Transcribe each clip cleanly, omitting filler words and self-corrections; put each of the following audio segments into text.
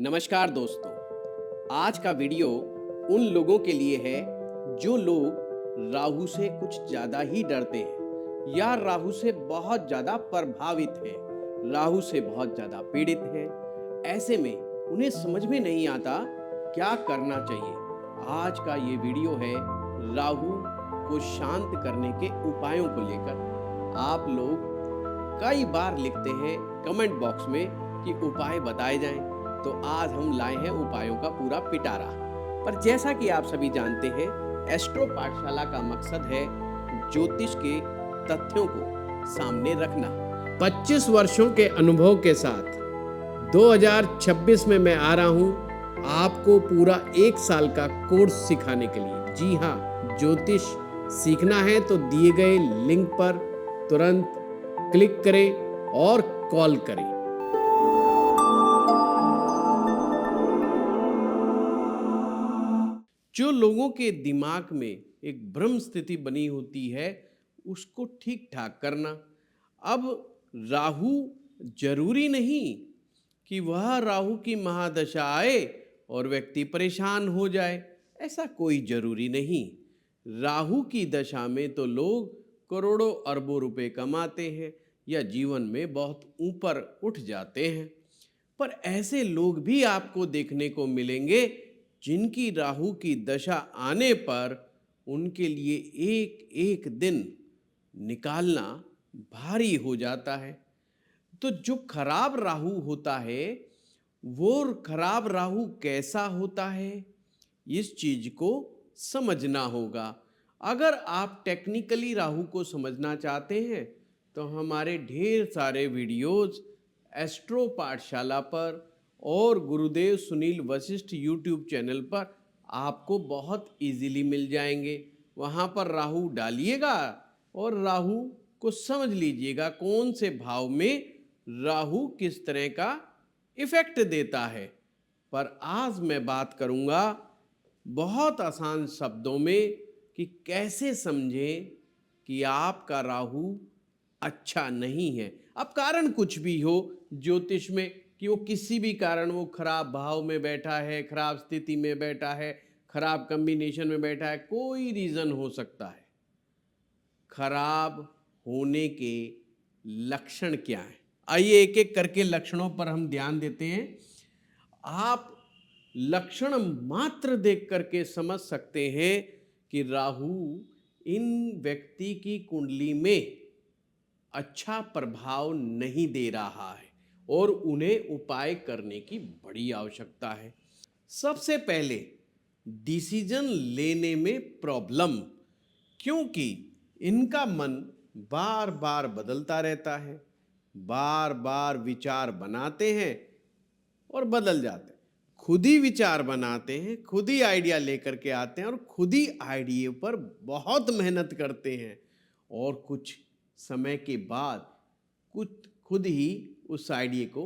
नमस्कार दोस्तों। आज का वीडियो उन लोगों के लिए है जो लोग राहु से कुछ ज़्यादा ही डरते हैं या राहु से बहुत ज़्यादा प्रभावित हैं, राहु से बहुत ज़्यादा पीड़ित हैं। ऐसे में उन्हें समझ में नहीं आता क्या करना चाहिए। आज का ये वीडियो है राहु को शांत करने के उपायों को लेकर। आप लोग कई बार लिखते हैं कमेंट बॉक्स में कि उपाय बताए जाएं, तो आज हम लाए हैं उपायों का पूरा पिटारा। पर जैसा कि आप सभी जानते हैं, एस्ट्रो पाठशाला का मकसद है ज्योतिष के तथ्यों को सामने रखना। 25 वर्षों के अनुभव के साथ 2026 में मैं आ रहा हूं आपको पूरा 1 साल का कोर्स सिखाने के लिए। जी हाँ, ज्योतिष सीखना है तो दिए गए लिंक पर तुरंत क्लिक करें और कॉल करें। जो लोगों के दिमाग में एक भ्रम स्थिति बनी होती है, उसको ठीक ठाक करना। अब राहु जरूरी नहीं कि वह राहु की महादशा आए और व्यक्ति परेशान हो जाए, ऐसा कोई जरूरी नहीं। राहु की दशा में तो लोग करोड़ों अरबों रुपए कमाते हैं या जीवन में बहुत ऊपर उठ जाते हैं। पर ऐसे लोग भी आपको देखने को मिलेंगे जिनकी राहु की दशा आने पर उनके लिए एक एक दिन निकालना भारी हो जाता है। तो जो खराब राहु होता है, वो खराब राहु कैसा होता है, इस चीज को समझना होगा। अगर आप टेक्निकली राहु को समझना चाहते हैं तो हमारे ढेर सारे वीडियोस एस्ट्रो पाठशाला पर और गुरुदेव सुनील वशिष्ठ यूट्यूब चैनल पर आपको बहुत इजीली मिल जाएंगे। वहाँ पर राहु डालिएगा और राहु को समझ लीजिएगा कौन से भाव में राहु किस तरह का इफेक्ट देता है। पर आज मैं बात करूँगा बहुत आसान शब्दों में कि कैसे समझें कि आपका राहु अच्छा नहीं है। अब कारण कुछ भी हो ज्योतिष में, कि वो किसी भी कारण वो खराब भाव में बैठा है, खराब स्थिति में बैठा है, खराब कॉम्बिनेशन में बैठा है, कोई रीजन हो सकता है। खराब होने के लक्षण क्या हैं? आइए एक एक करके लक्षणों पर हम ध्यान देते हैं। आप लक्षण मात्र देख करके समझ सकते हैं कि राहु इन व्यक्ति की कुंडली में अच्छा प्रभाव नहीं दे रहा है और उन्हें उपाय करने की बड़ी आवश्यकता है। सबसे पहले डिसीजन लेने में प्रॉब्लम, क्योंकि इनका मन बार बार बदलता रहता है, बार बार विचार बनाते हैं और बदल जाते हैं। खुद ही विचार बनाते हैं, खुद ही आइडिया लेकर के आते हैं और खुद ही आइडिया पर बहुत मेहनत करते हैं और कुछ समय के बाद कुछ खुद ही उस आइडिया को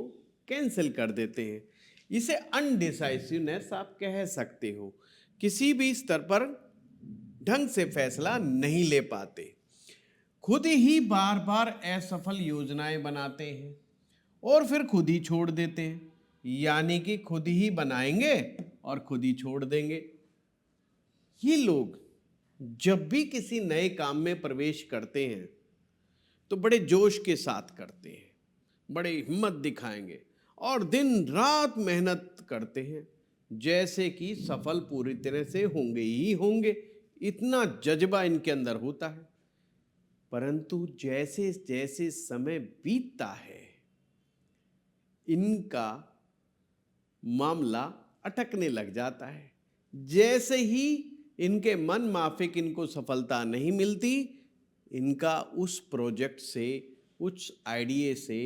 कैंसिल कर देते हैं। इसे अनडिसाइसिवनेस आप कह सकते हो। किसी भी स्तर पर ढंग से फैसला नहीं ले पाते, खुद ही बार बार असफल योजनाएं बनाते हैं और फिर खुद ही छोड़ देते हैं, यानी कि खुद ही बनाएंगे और खुद ही छोड़ देंगे। ये लोग जब भी किसी नए काम में प्रवेश करते हैं तो बड़े जोश के साथ करते हैं, बड़े हिम्मत दिखाएंगे और दिन रात मेहनत करते हैं, जैसे कि सफल पूरी तरह से होंगे ही होंगे, इतना जज्बा इनके अंदर होता है। परंतु जैसे जैसे समय बीतता है इनका मामला अटकने लग जाता है। जैसे ही इनके मन माफिक इनको सफलता नहीं मिलती, इनका उस प्रोजेक्ट से, उस आइडिया से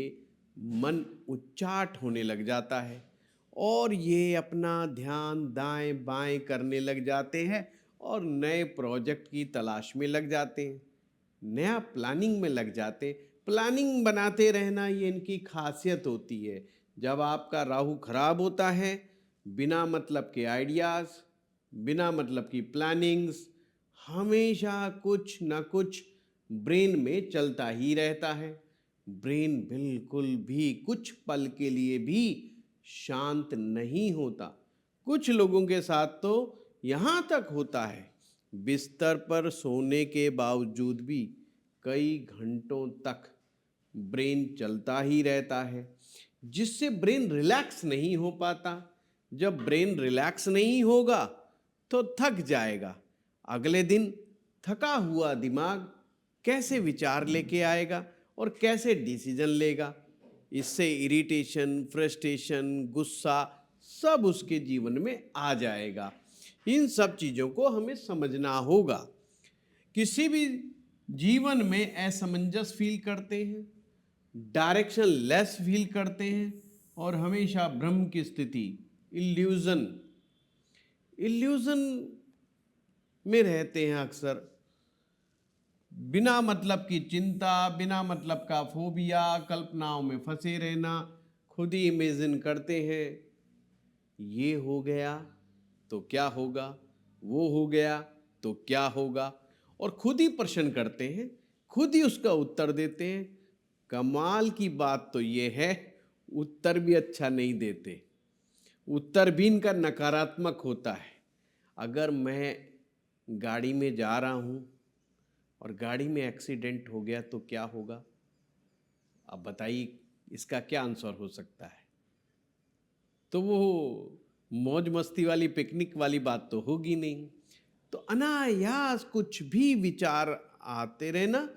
मन उच्चाट होने लग जाता है और ये अपना ध्यान दाएं बाएं करने लग जाते हैं और नए प्रोजेक्ट की तलाश में लग जाते हैं, नया प्लानिंग में लग जाते। प्लानिंग बनाते रहना ये इनकी खासियत होती है। जब आपका राहु खराब होता है, बिना मतलब के आइडियाज़, बिना मतलब की प्लानिंग्स, हमेशा कुछ ना कुछ ब्रेन में चलता ही रहता है। ब्रेन बिल्कुल भी कुछ पल के लिए भी शांत नहीं होता। कुछ लोगों के साथ तो यहाँ तक होता है, बिस्तर पर सोने के बावजूद भी कई घंटों तक ब्रेन चलता ही रहता है, जिससे ब्रेन रिलैक्स नहीं हो पाता। जब ब्रेन रिलैक्स नहीं होगा तो थक जाएगा। अगले दिन थका हुआ दिमाग कैसे विचार लेके आएगा और कैसे डिसीजन लेगा? इससे इरिटेशन, फ्रस्ट्रेशन, गुस्सा सब उसके जीवन में आ जाएगा। इन सब चीज़ों को हमें समझना होगा। किसी भी जीवन में असमंजस फील करते हैं, डायरेक्शन लेस फील करते हैं और हमेशा भ्रम की स्थिति, इल्यूजन में रहते हैं। अक्सर बिना मतलब की चिंता, बिना मतलब का फोबिया, कल्पनाओं में फंसे रहना, खुद ही इमेजिन करते हैं ये हो गया तो क्या होगा, वो हो गया तो क्या होगा, और खुद ही प्रश्न करते हैं, खुद ही उसका उत्तर देते हैं। कमाल की बात तो ये है, उत्तर भी अच्छा नहीं देते। उत्तर भी इनका नकारात्मक होता है। अगर मैं गाड़ी में जा रहा हूँ और गाड़ी में एक्सीडेंट हो गया तो क्या होगा? अब बताइए इसका क्या आंसर हो सकता है? तो वो मौज मस्ती वाली पिकनिक वाली बात तो होगी नहीं। तो अनायास कुछ भी विचार आते रहना,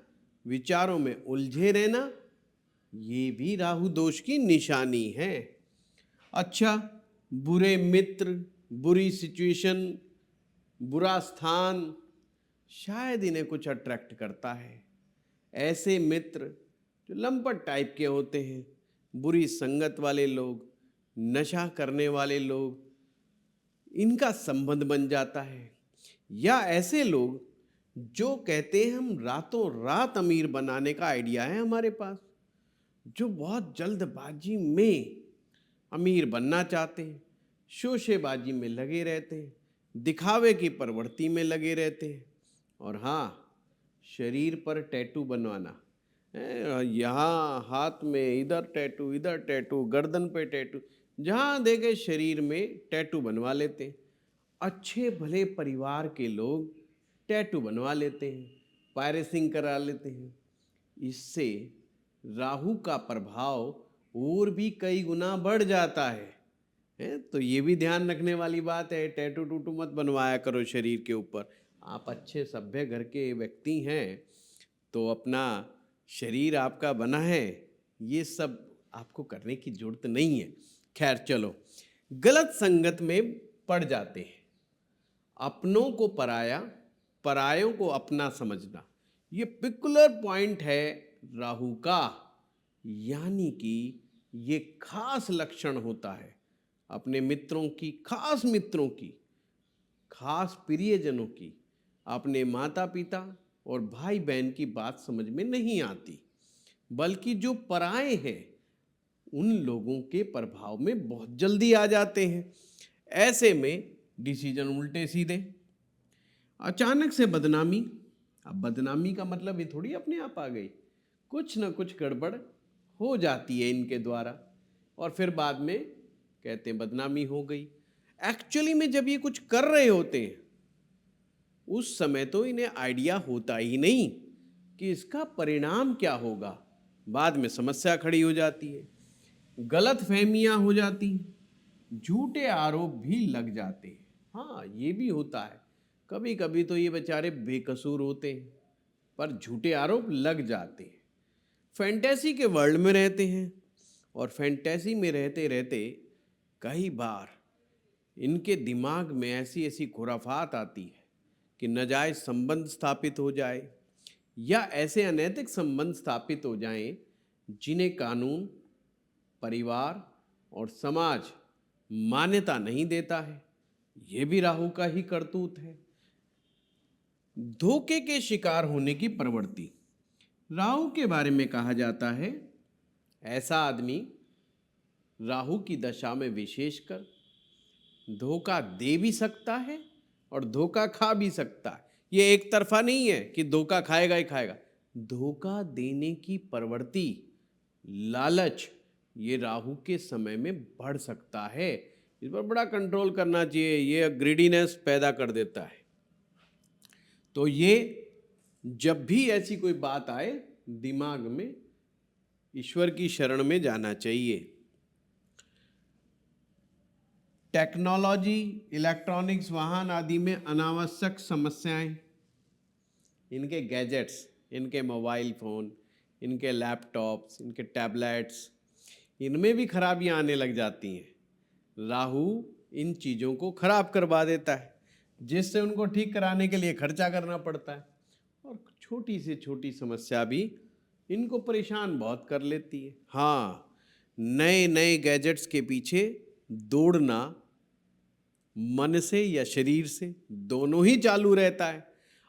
विचारों में उलझे रहना, ये भी राहु दोष की निशानी है। अच्छा, बुरे मित्र, बुरी सिचुएशन, बुरा स्थान शायद इन्हें कुछ अट्रैक्ट करता है। ऐसे मित्र जो लंपट टाइप के होते हैं, बुरी संगत वाले लोग, नशा करने वाले लोग, इनका संबंध बन जाता है। या ऐसे लोग जो कहते हैं हम रातों रात अमीर बनाने का आइडिया है हमारे पास, जो बहुत जल्दबाजी में अमीर बनना चाहते हैं, शोशेबाजी में लगे रहते हैं, दिखावे की प्रवृत्ति में लगे रहते हैं। और हाँ, शरीर पर टैटू बनवाना, यहाँ हाथ में इधर टैटू, इधर टैटू, गर्दन पे टैटू, जहाँ देखे शरीर में टैटू बनवा लेते हैं। अच्छे भले परिवार के लोग टैटू बनवा लेते हैं, पायरेसिंग करा लेते हैं। इससे राहु का प्रभाव और भी कई गुना बढ़ जाता है। तो ये भी ध्यान रखने वाली बात है। टैटू टूटू मत बनवाया करो शरीर के ऊपर। आप अच्छे सभ्य घर के व्यक्ति हैं तो अपना शरीर आपका बना है, ये सब आपको करने की जरूरत नहीं है। खैर चलो, गलत संगत में पड़ जाते हैं। अपनों को पराया, परायों को अपना समझना, ये पिकुलर पॉइंट है राहु का। यानी कि ये खास लक्षण होता है अपने मित्रों की, खास मित्रों की, खास प्रियजनों की, अपने माता पिता और भाई बहन की बात समझ में नहीं आती, बल्कि जो पराए हैं उन लोगों के प्रभाव में बहुत जल्दी आ जाते हैं। ऐसे में डिसीजन उल्टे सीधे, अचानक से बदनामी। अब बदनामी का मतलब ये थोड़ी अपने आप आ गई, कुछ ना कुछ गड़बड़ हो जाती है इनके द्वारा और फिर बाद में कहते हैं बदनामी हो गई। एक्चुअली में जब ये कुछ कर रहे होते हैं उस समय तो इन्हें आइडिया होता ही नहीं कि इसका परिणाम क्या होगा। बाद में समस्या खड़ी हो जाती है, गलत फहमियां हो जाती हैं, झूठे आरोप भी लग जाते हैं। हाँ, ये भी होता है, कभी कभी तो ये बेचारे बेकसूर होते हैं पर झूठे आरोप लग जाते हैं। फैंटेसी के वर्ल्ड में रहते हैं और फैंटेसी में रहते रहते कई बार इनके दिमाग में ऐसी ऐसी खुराफात आती है कि नाजायज संबंध स्थापित हो जाए या ऐसे अनैतिक संबंध स्थापित हो जाएं जिन्हें कानून, परिवार और समाज मान्यता नहीं देता है। ये भी राहु का ही करतूत है। धोखे के शिकार होने की प्रवृत्ति, राहु के बारे में कहा जाता है ऐसा आदमी राहु की दशा में विशेषकर धोखा दे भी सकता है और धोखा खा भी सकता है। ये एक तरफा नहीं है कि धोखा खाएगा ही खाएगा। धोखा देने की प्रवृत्ति, लालच ये राहु के समय में बढ़ सकता है। इस पर बड़ा कंट्रोल करना चाहिए, ये ग्रीडीनेस पैदा कर देता है। तो ये जब भी ऐसी कोई बात आए दिमाग में ईश्वर की शरण में जाना चाहिए। टेक्नोलॉजी, इलेक्ट्रॉनिक्स, वाहन आदि में अनावश्यक समस्याएं, इनके गैजेट्स, इनके मोबाइल फ़ोन, इनके लैपटॉप्स, इनके टैबलेट्स, इनमें भी खराबियां आने लग जाती हैं। राहु इन चीज़ों को खराब करवा देता है, जिससे उनको ठीक कराने के लिए खर्चा करना पड़ता है, और छोटी से छोटी समस्या भी इनको परेशान बहुत कर लेती है। हाँ, नए नए गैजेट्स के पीछे दौड़ना मन से या शरीर से दोनों ही चालू रहता है।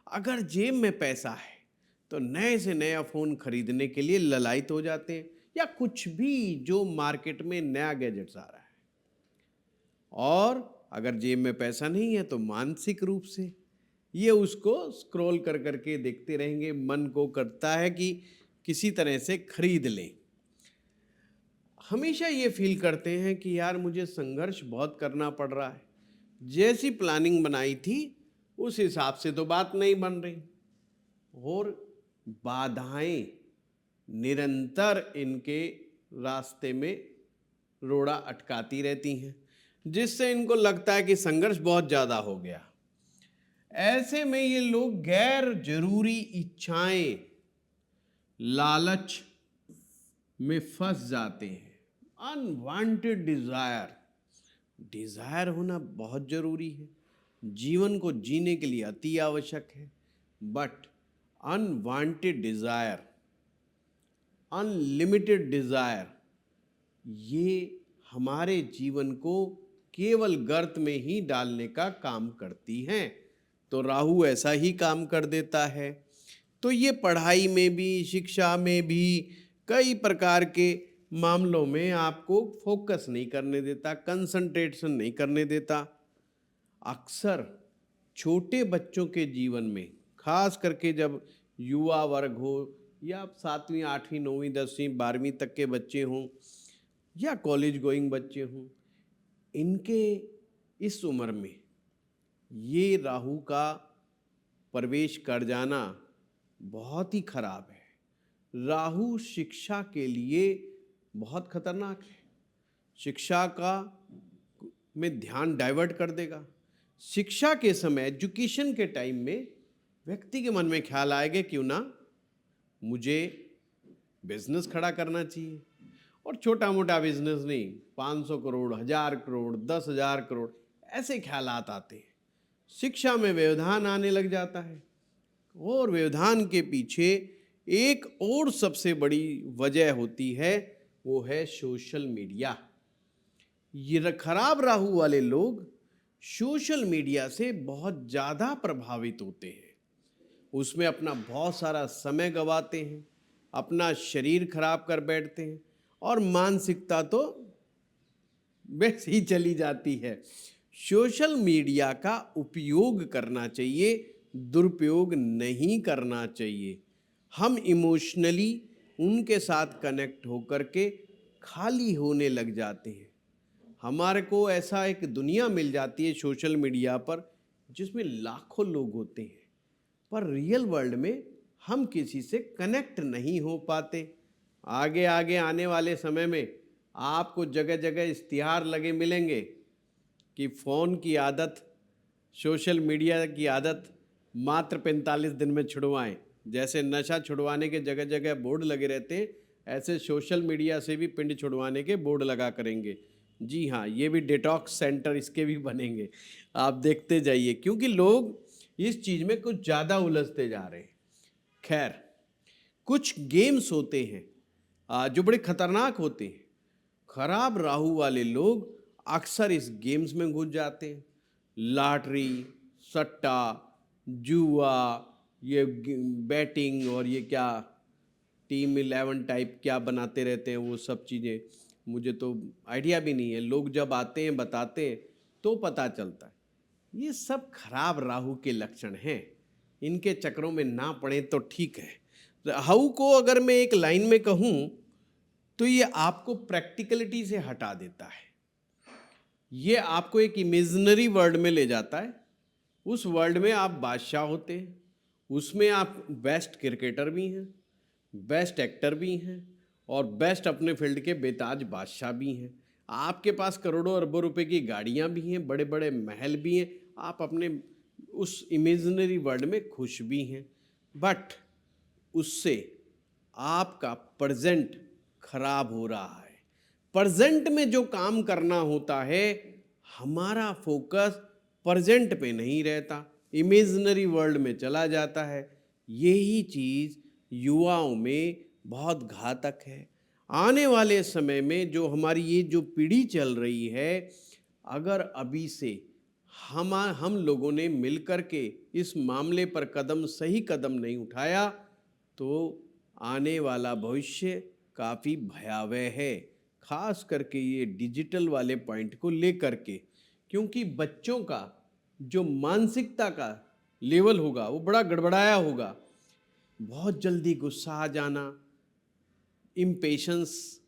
अगर जेब में पैसा है तो नए से नया फ़ोन खरीदने के लिए ललायत हो जाते हैं, या कुछ भी जो मार्केट में नया गैजेट्स आ रहा है। और अगर जेब में पैसा नहीं है तो मानसिक रूप से ये उसको स्क्रॉल कर करके देखते रहेंगे। मन को करता है कि किसी तरह से खरीद लें। हमेशा ये फील करते हैं कि यार मुझे संघर्ष बहुत करना पड़ रहा है, जैसी प्लानिंग बनाई थी उस हिसाब से तो बात नहीं बन रही, और बाधाएं निरंतर इनके रास्ते में रोड़ा अटकाती रहती हैं, जिससे इनको लगता है कि संघर्ष बहुत ज़्यादा हो गया। ऐसे में ये लोग गैर जरूरी इच्छाएं, लालच में फंस जाते हैं। अनवांटेड डिजायर होना बहुत जरूरी है, जीवन को जीने के लिए अति आवश्यक है। But unwanted desire, unlimited desire, ये हमारे जीवन को केवल गर्त में ही डालने का काम करती हैं। तो राहु ऐसा ही काम कर देता है। तो ये पढ़ाई में भी, शिक्षा में भी, कई प्रकार के मामलों में आपको फोकस नहीं करने देता, कंसंट्रेशन नहीं करने देता। अक्सर छोटे बच्चों के जीवन में, खास करके जब युवा वर्ग हो, या 7वीं 8वीं 9वीं 10वीं 12वीं तक के बच्चे हों, या कॉलेज गोइंग बच्चे हों, इनके इस उम्र में ये राहु का प्रवेश कर जाना बहुत ही खराब है। राहु शिक्षा के लिए बहुत खतरनाक है। शिक्षा का में ध्यान डाइवर्ट कर देगा। शिक्षा के समय, एजुकेशन के टाइम में व्यक्ति के मन में ख्याल आएगा क्यों ना मुझे बिजनेस खड़ा करना चाहिए, और छोटा मोटा बिजनेस नहीं, 500 करोड़, 1000 करोड़, 10,000 करोड़, ऐसे ख्यालात आते हैं। शिक्षा में व्यवधान आने लग जाता है, और व्यवधान के पीछे एक और सबसे बड़ी वजह होती है, वो है सोशल मीडिया। ये खराब राहु वाले लोग सोशल मीडिया से बहुत ज़्यादा प्रभावित होते हैं, उसमें अपना बहुत सारा समय गंवाते हैं, अपना शरीर खराब कर बैठते हैं, और मानसिकता तो वैसे ही चली जाती है। सोशल मीडिया का उपयोग करना चाहिए, दुरुपयोग नहीं करना चाहिए। हम इमोशनली उनके साथ कनेक्ट होकर के खाली होने लग जाते हैं। हमारे को ऐसा एक दुनिया मिल जाती है सोशल मीडिया पर, जिसमें लाखों लोग होते हैं, पर रियल वर्ल्ड में हम किसी से कनेक्ट नहीं हो पाते। आगे आगे आने वाले समय में आपको जगह जगह इश्तिहार लगे मिलेंगे कि फ़ोन की आदत, सोशल मीडिया की आदत मात्र 45 दिन में छुड़वाएं। जैसे नशा छुड़वाने के जगह जगह बोर्ड लगे रहते हैं, ऐसे सोशल मीडिया से भी पिंड छुड़वाने के बोर्ड लगा करेंगे। जी हाँ, ये भी डिटॉक्स सेंटर इसके भी बनेंगे, आप देखते जाइए, क्योंकि लोग इस चीज़ में कुछ ज़्यादा उलझते जा रहे हैं। खैर, कुछ गेम्स होते हैं जो बड़े खतरनाक होते हैं। खराब राहु वाले लोग अक्सर इस गेम्स में घुस जाते हैं। लॉटरी, सट्टा, जुआ, ये बैटिंग, और ये क्या टीम 11 टाइप क्या बनाते रहते हैं, वो सब चीज़ें मुझे तो आइडिया भी नहीं है। लोग जब आते हैं बताते हैं तो पता चलता है। ये सब खराब राहु के लक्षण हैं, इनके चक्रों में ना पड़े तो ठीक है। राहु को अगर मैं एक लाइन में कहूँ तो ये आपको प्रैक्टिकलिटी से हटा देता है, ये आपको एक इमेजिनरी वर्ल्ड में ले जाता है। उस वर्ल्ड में आप बादशाह होते हैं, उसमें आप बेस्ट क्रिकेटर भी हैं, बेस्ट एक्टर भी हैं और बेस्ट अपने फील्ड के बेताज बादशाह भी हैं। आपके पास करोड़ों अरबों रुपए की गाड़ियां भी हैं, बड़े बड़े महल भी हैं, आप अपने उस इमेजिनरी वर्ल्ड में खुश भी हैं। बट उससे आपका प्रेजेंट खराब हो रहा है। प्रेजेंट में जो काम करना होता है, हमारा फोकस प्रेजेंट पे नहीं रहता, इमेजिनरी वर्ल्ड में चला जाता है। यही चीज़ युवाओं में बहुत घातक है। आने वाले समय में जो हमारी ये जो पीढ़ी चल रही है, अगर अभी से हम लोगों ने मिलकर के इस मामले पर सही कदम नहीं उठाया तो आने वाला भविष्य काफ़ी भयावह है, खास करके ये डिजिटल वाले पॉइंट को लेकर के। क्योंकि बच्चों का जो मानसिकता का लेवल होगा वो बड़ा गड़बड़ाया होगा। बहुत जल्दी गुस्सा आ जाना, इम्पेशंस,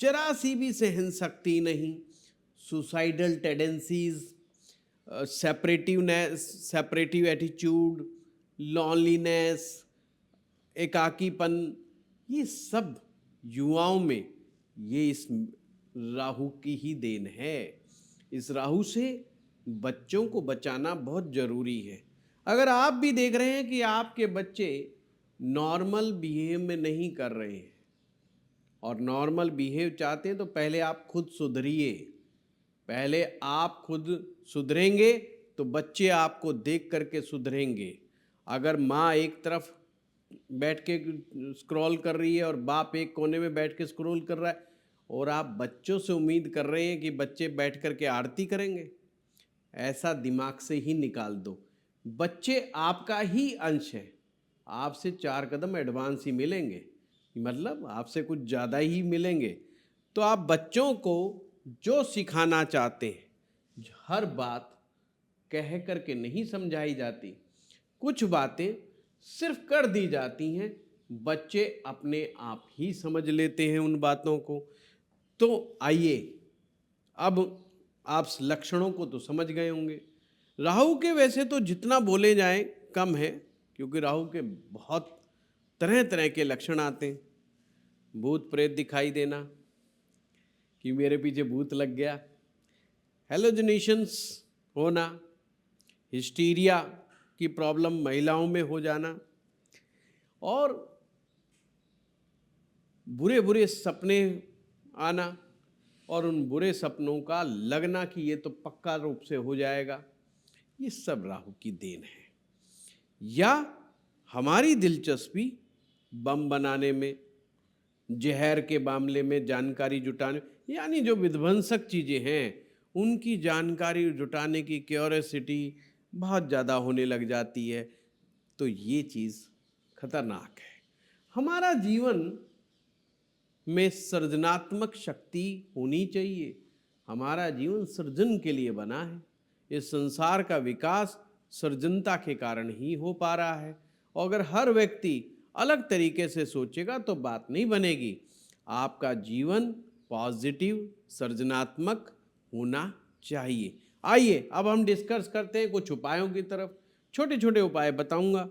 जरा सी भी सहन शक्ति नहीं, suicidal tendencies, separative attitude, loneliness, एकाकीपन, ये सब युवाओं में ये इस राहु की ही देन है। इस राहु से बच्चों को बचाना बहुत ज़रूरी है। अगर आप भी देख रहे हैं कि आपके बच्चे नॉर्मल बिहेव में नहीं कर रहे हैं और नॉर्मल बिहेव चाहते हैं, तो पहले आप खुद सुधरिए। पहले आप खुद सुधरेंगे तो बच्चे आपको देख करके सुधरेंगे। अगर माँ एक तरफ बैठ के स्क्रॉल कर रही है और बाप एक कोने में बैठ के स्क्रॉल कर रहा है और आप बच्चों से उम्मीद कर रहे हैं कि बच्चे बैठ कर के आरती करेंगे, ऐसा दिमाग से ही निकाल दो। बच्चे आपका ही अंश है, आपसे 4 कदम एडवांस ही मिलेंगे, मतलब आपसे कुछ ज़्यादा ही मिलेंगे। तो आप बच्चों को जो सिखाना चाहते हैं, हर बात कह करके नहीं समझाई जाती, कुछ बातें सिर्फ कर दी जाती हैं, बच्चे अपने आप ही समझ लेते हैं उन बातों को। तो आइए, अब आप लक्षणों को तो समझ गए होंगे। राहु के वैसे तो जितना बोले जाए कम है, क्योंकि राहु के बहुत तरह तरह के लक्षण आते हैं। भूत प्रेत दिखाई देना कि मेरे पीछे भूत लग गया, हेलोजिनेशंस होना, हिस्टीरिया की प्रॉब्लम महिलाओं में हो जाना और बुरे बुरे सपने आना और उन बुरे सपनों का लगना कि ये तो पक्का रूप से हो जाएगा, ये सब राहु की देन है। या हमारी दिलचस्पी बम बनाने में, जहर के मामले में जानकारी जुटाने, यानी जो विध्वंसक चीज़ें हैं उनकी जानकारी जुटाने की क्यूरियोसिटी बहुत ज़्यादा होने लग जाती है। तो ये चीज़ खतरनाक है। हमारा जीवन में सृजनात्मक शक्ति होनी चाहिए। हमारा जीवन सृजन के लिए बना है। इस संसार का विकास सृजनता के कारण ही हो पा रहा है। और अगर हर व्यक्ति अलग तरीके से सोचेगा तो बात नहीं बनेगी। आपका जीवन पॉजिटिव, सृजनात्मक होना चाहिए। आइए अब हम डिस्कस करते हैं कुछ उपायों की तरफ। छोटे छोटे उपाय बताऊंगा।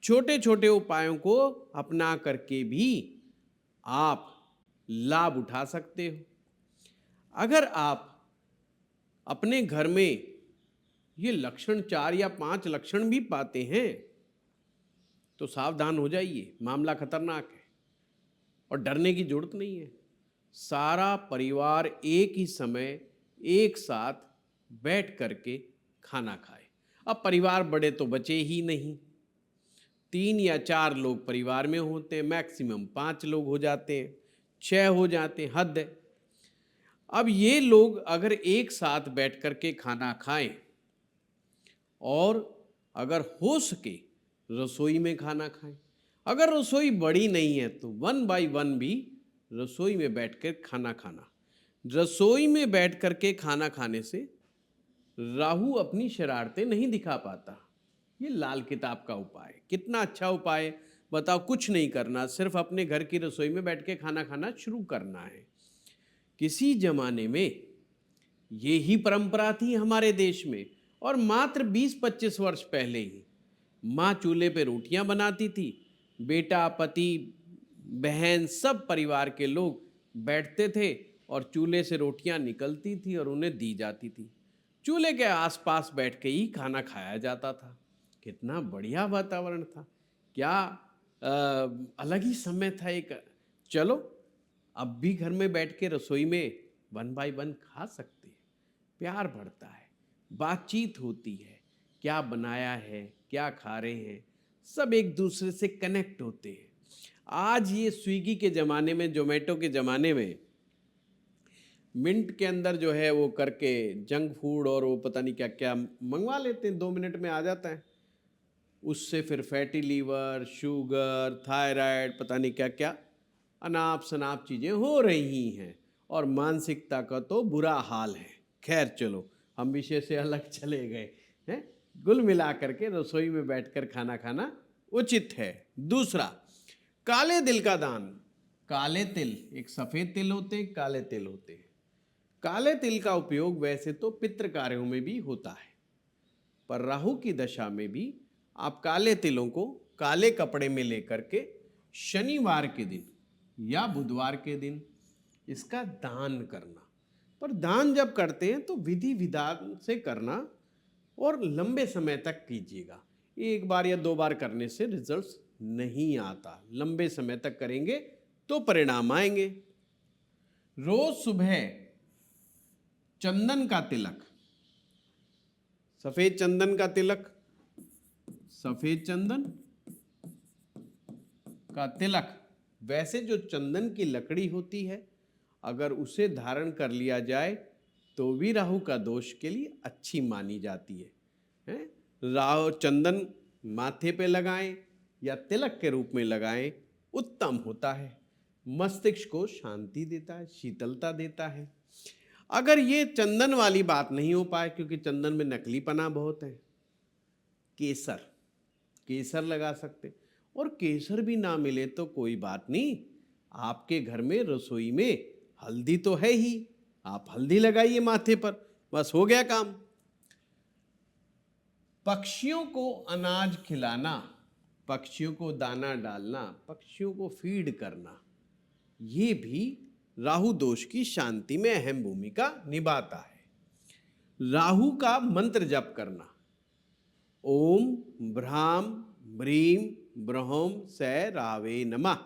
छोटे छोटे उपायों को अपना करके भी आप लाभ उठा सकते हो। अगर आप अपने घर में ये लक्षण 4 या 5 लक्षण भी पाते हैं तो सावधान हो जाइए, मामला खतरनाक है और डरने की जरूरत नहीं है। सारा परिवार एक ही समय एक साथ बैठ करके खाना खाए। अब परिवार बड़े तो बचे ही नहीं, 3 या 4 लोग परिवार में होते हैं, मैक्सिमम 5 लोग हो जाते हैं, 6 हो जाते हैं, हद है। अब ये लोग अगर एक साथ बैठ करके खाना खाएं और अगर हो सके रसोई में खाना खाएं, अगर रसोई बड़ी नहीं है तो 1 बाय 1 भी रसोई में बैठकर खाना खाना। रसोई में बैठ करके खाना खाने से राहु अपनी शरारतें नहीं दिखा पाता। ये लाल किताब का उपाय, कितना अच्छा उपाय, बताओ, कुछ नहीं करना, सिर्फ अपने घर की रसोई में बैठ के खाना खाना शुरू करना है। किसी जमाने में ये ही परंपरा थी हमारे देश में, और मात्र 20-25 वर्ष पहले ही माँ चूल्हे पे रोटियां बनाती थी, बेटा, पति, बहन, सब परिवार के लोग बैठते थे और चूल्हे से रोटियां निकलती थी और उन्हें दी जाती थी। चूल्हे के आसपास बैठ के ही खाना खाया जाता था। कितना बढ़िया वातावरण था, क्या अलग ही समय था एक। चलो, अब भी घर में बैठ के रसोई में 1 बाय 1 खा सकते हैं, प्यार बढ़ता है, बातचीत होती है, क्या बनाया है, क्या खा रहे हैं, सब एक दूसरे से कनेक्ट होते हैं। आज ये स्विगी के ज़माने में, जोमेटो के ज़माने में, मिनट के अंदर जो है वो करके जंक फूड और वो पता नहीं क्या क्या मंगवा लेते हैं, 2 मिनट में आ जाता है। उससे फिर फैटी लीवर, शुगर, थायराइड, पता नहीं क्या क्या अनाप शनाप चीज़ें हो रही हैं, और मानसिकता का तो बुरा हाल है। खैर चलो, हम विषय से अलग चले गए हैं। कुल मिला करके रसोई में बैठकर खाना खाना उचित है। दूसरा, काले तिल का दान। काले तिल, एक सफ़ेद तिल होते हैं, काले तिल होते हैं। काले तिल का उपयोग वैसे तो पितृ कार्यों में भी होता है, पर राहु की दशा में भी आप काले तिलों को काले कपड़े में लेकर के शनिवार के दिन या बुधवार के दिन इसका दान करना। पर दान जब करते हैं तो विधि विधान से करना और लंबे समय तक कीजिएगा। 1 बार या 2 बार करने से रिजल्ट्स नहीं आता, लंबे समय तक करेंगे तो परिणाम आएंगे। रोज सुबह चंदन का तिलक, सफेद चंदन का तिलक, सफेद चंदन का तिलक, वैसे जो चंदन की लकड़ी होती है, अगर उसे धारण कर लिया जाए तो भी राहु का दोष के लिए अच्छी मानी जाती है, हैं? राहु चंदन माथे पे लगाएं या तिलक के रूप में लगाएं, उत्तम होता है। मस्तिष्क को शांति देता है, शीतलता देता है। अगर ये चंदन वाली बात नहीं हो पाए, क्योंकि चंदन में नकलीपना बहुत है, केसर, केसर लगा सकते। और केसर भी ना मिले तो कोई बात नहीं, आपके घर में रसोई में हल्दी तो है ही, आप हल्दी लगाइए माथे पर, बस हो गया काम। पक्षियों को अनाज खिलाना, पक्षियों को दाना डालना, पक्षियों को फीड करना, ये भी राहु दोष की शांति में अहम भूमिका निभाता है। राहु का मंत्र जप करना, ओम भ्राम ब्रीम ब्रह्म स राहवे नमः,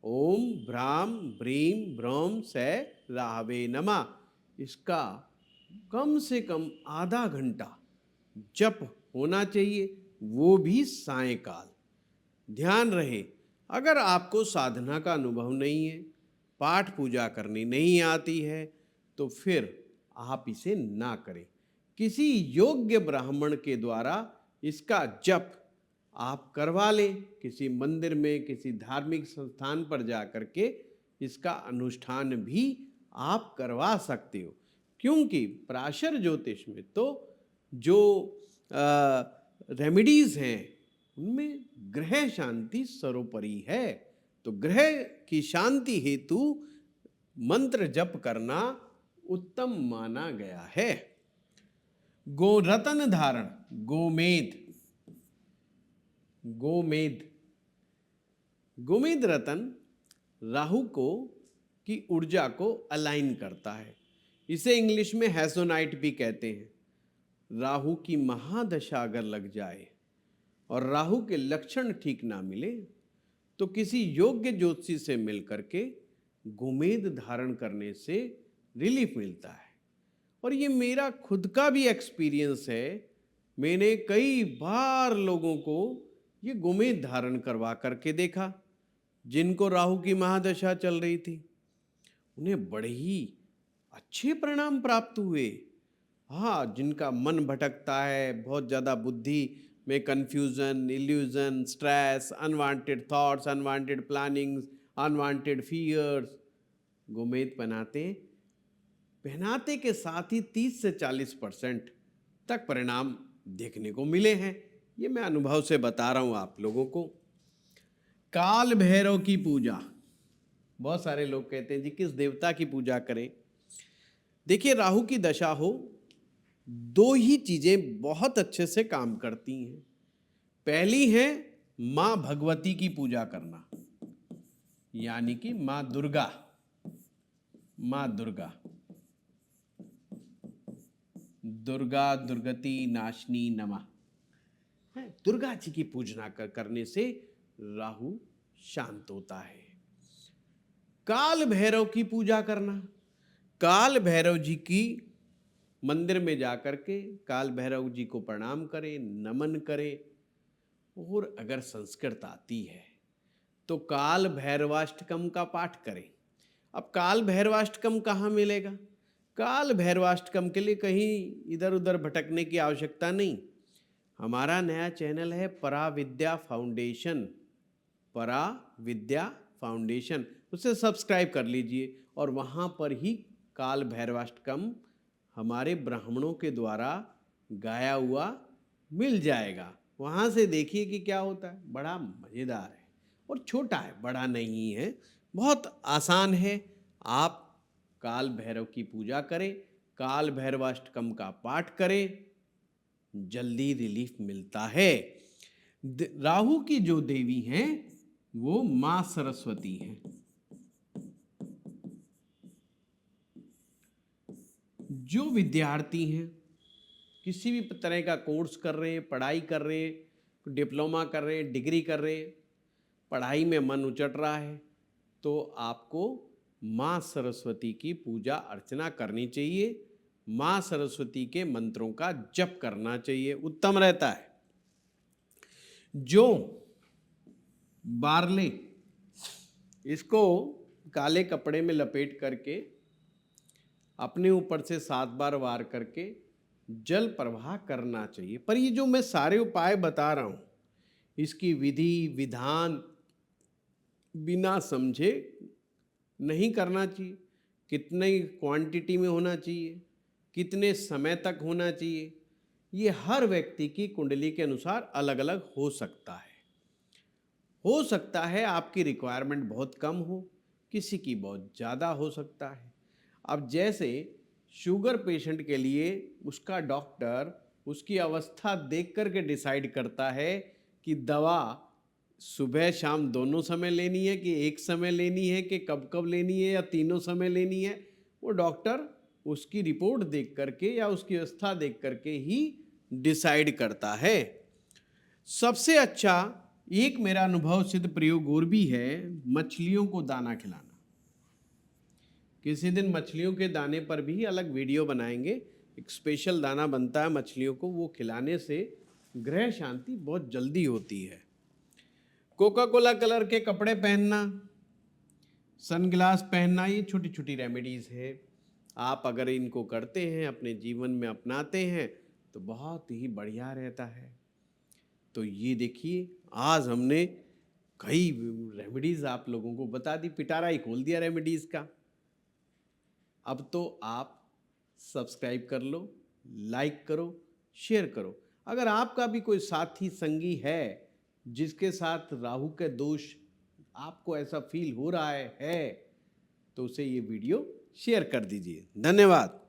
ओम भ्राम ब्रीम ब्रह्म स राहवे नमः। इसका कम से कम आधा घंटा जप होना चाहिए, वो भी सायंकाल। ध्यान रहे, अगर आपको साधना का अनुभव नहीं है, पाठ पूजा करनी नहीं आती है, तो फिर आप इसे ना करें। किसी योग्य ब्राह्मण के द्वारा इसका जप आप करवा लें, किसी मंदिर में, किसी धार्मिक संस्थान पर जा कर के इसका अनुष्ठान भी आप करवा सकते हो। क्योंकि पराशर ज्योतिष में तो जो रेमेडीज़ हैं उनमें ग्रह शांति सर्वोपरि है। तो ग्रह की शांति हेतु मंत्र जप करना उत्तम माना गया है। गोरतन धारण, गोमेद, गोमेद, गोमेद रतन राहु को की ऊर्जा को अलाइन करता है। इसे इंग्लिश में हैसोनाइट भी कहते हैं। राहु की महादशा अगर लग जाए और राहु के लक्षण ठीक ना मिले, तो किसी योग्य ज्योतिषी से मिल करके गोमेद धारण करने से रिलीफ मिलता है। और ये मेरा खुद का भी एक्सपीरियंस है। मैंने कई बार लोगों को ये गोमेद धारण करवा करके देखा, जिनको राहु की महादशा चल रही थी, उन्हें बड़े ही अच्छे परिणाम प्राप्त हुए। हाँ, जिनका मन भटकता है, बहुत ज़्यादा बुद्धि में confusion, illusion, stress, unwanted thoughts, unwanted plannings, unwanted fears, गोमेद पहनाते के साथ ही 30 से 40% तक परिणाम देखने को मिले हैं। ये मैं अनुभव से बता रहा हूँ आप लोगों को। काल भैरव की पूजा। बहुत सारे लोग कहते हैं जी किस देवता की पूजा करें। देखिए, राहु की दशा हो, दो ही चीजें बहुत अच्छे से काम करती हैं। पहली है मां भगवती की पूजा करना, यानी कि मां दुर्गा। मां दुर्गा, दुर्गा दुर्गति नाशनी नमः है। दुर्गा जी की पूजना करने से राहु शांत होता है। काल भैरव की पूजा करना, काल भैरव जी की मंदिर में जाकर के काल भैरव जी को प्रणाम करें, नमन करें। और अगर संस्कृत आती है तो काल भैरवाष्टकम का पाठ करें। अब काल भैरवाष्टकम कहाँ मिलेगा? काल भैरवाष्टकम के लिए कहीं इधर उधर भटकने की आवश्यकता नहीं। हमारा नया चैनल है पराविद्या फाउंडेशन, पराविद्या फाउंडेशन, उसे सब्सक्राइब कर लीजिए और वहाँ पर ही काल भैरवाष्टकम हमारे ब्राह्मणों के द्वारा गाया हुआ मिल जाएगा। वहाँ से देखिए कि क्या होता है। बड़ा मज़ेदार है और छोटा है, बड़ा नहीं है, बहुत आसान है। आप काल भैरव की पूजा करें, काल भैरवाष्टकम का पाठ करें, जल्दी रिलीफ मिलता है। राहु की जो देवी हैं वो मां सरस्वती हैं। जो विद्यार्थी हैं, किसी भी तरह का कोर्स कर रहे हैं, पढ़ाई कर रहे हैं, डिप्लोमा कर रहे हैं, डिग्री कर रहे हैं, पढ़ाई में मन उचट रहा है, तो आपको मां सरस्वती की पूजा अर्चना करनी चाहिए। मां सरस्वती के मंत्रों का जप करना चाहिए, उत्तम रहता है। जो बार्ले, इसको काले कपड़े में लपेट करके अपने ऊपर से 7 बार वार करके जल प्रवाह करना चाहिए। पर ये जो मैं सारे उपाय बता रहा हूँ, इसकी विधि विधान बिना समझे नहीं करना चाहिए। कितने क्वांटिटी में होना चाहिए, कितने समय तक होना चाहिए, ये हर व्यक्ति की कुंडली के अनुसार अलग अलग हो सकता है। हो सकता है आपकी रिक्वायरमेंट बहुत कम हो, किसी की बहुत ज़्यादा हो सकता है। अब जैसे शुगर पेशेंट के लिए उसका डॉक्टर उसकी अवस्था देख कर के डिसाइड करता है कि दवा सुबह शाम दोनों समय लेनी है, कि एक समय लेनी है, कि कब कब लेनी है, या तीनों समय लेनी है। वो डॉक्टर उसकी रिपोर्ट देख करके या उसकी अवस्था देख करके ही डिसाइड करता है। सबसे अच्छा एक मेरा अनुभव सिद्ध प्रयोग और भी है, मछलियों को दाना खिलाना। किसी दिन मछलियों के दाने पर भी अलग वीडियो बनाएंगे। एक स्पेशल दाना बनता है मछलियों को, वो खिलाने से ग्रह शांति बहुत जल्दी होती है। कोका कोला कलर के कपड़े पहनना, सनग्लास पहनना, ये छोटी छोटी रेमेडीज़ है। आप अगर इनको करते हैं, अपने जीवन में अपनाते हैं, तो बहुत ही बढ़िया रहता है। तो ये देखिए, आज हमने कई रेमेडीज़ आप लोगों को बता दी, पिटारा ही खोल दिया रेमेडीज़ का। अब तो आप सब्सक्राइब कर लो, लाइक करो, शेयर करो। अगर आपका भी कोई साथी संगी है जिसके साथ राहु के दोष आपको ऐसा फील हो रहा है तो उसे ये वीडियो शेयर कर दीजिए। धन्यवाद।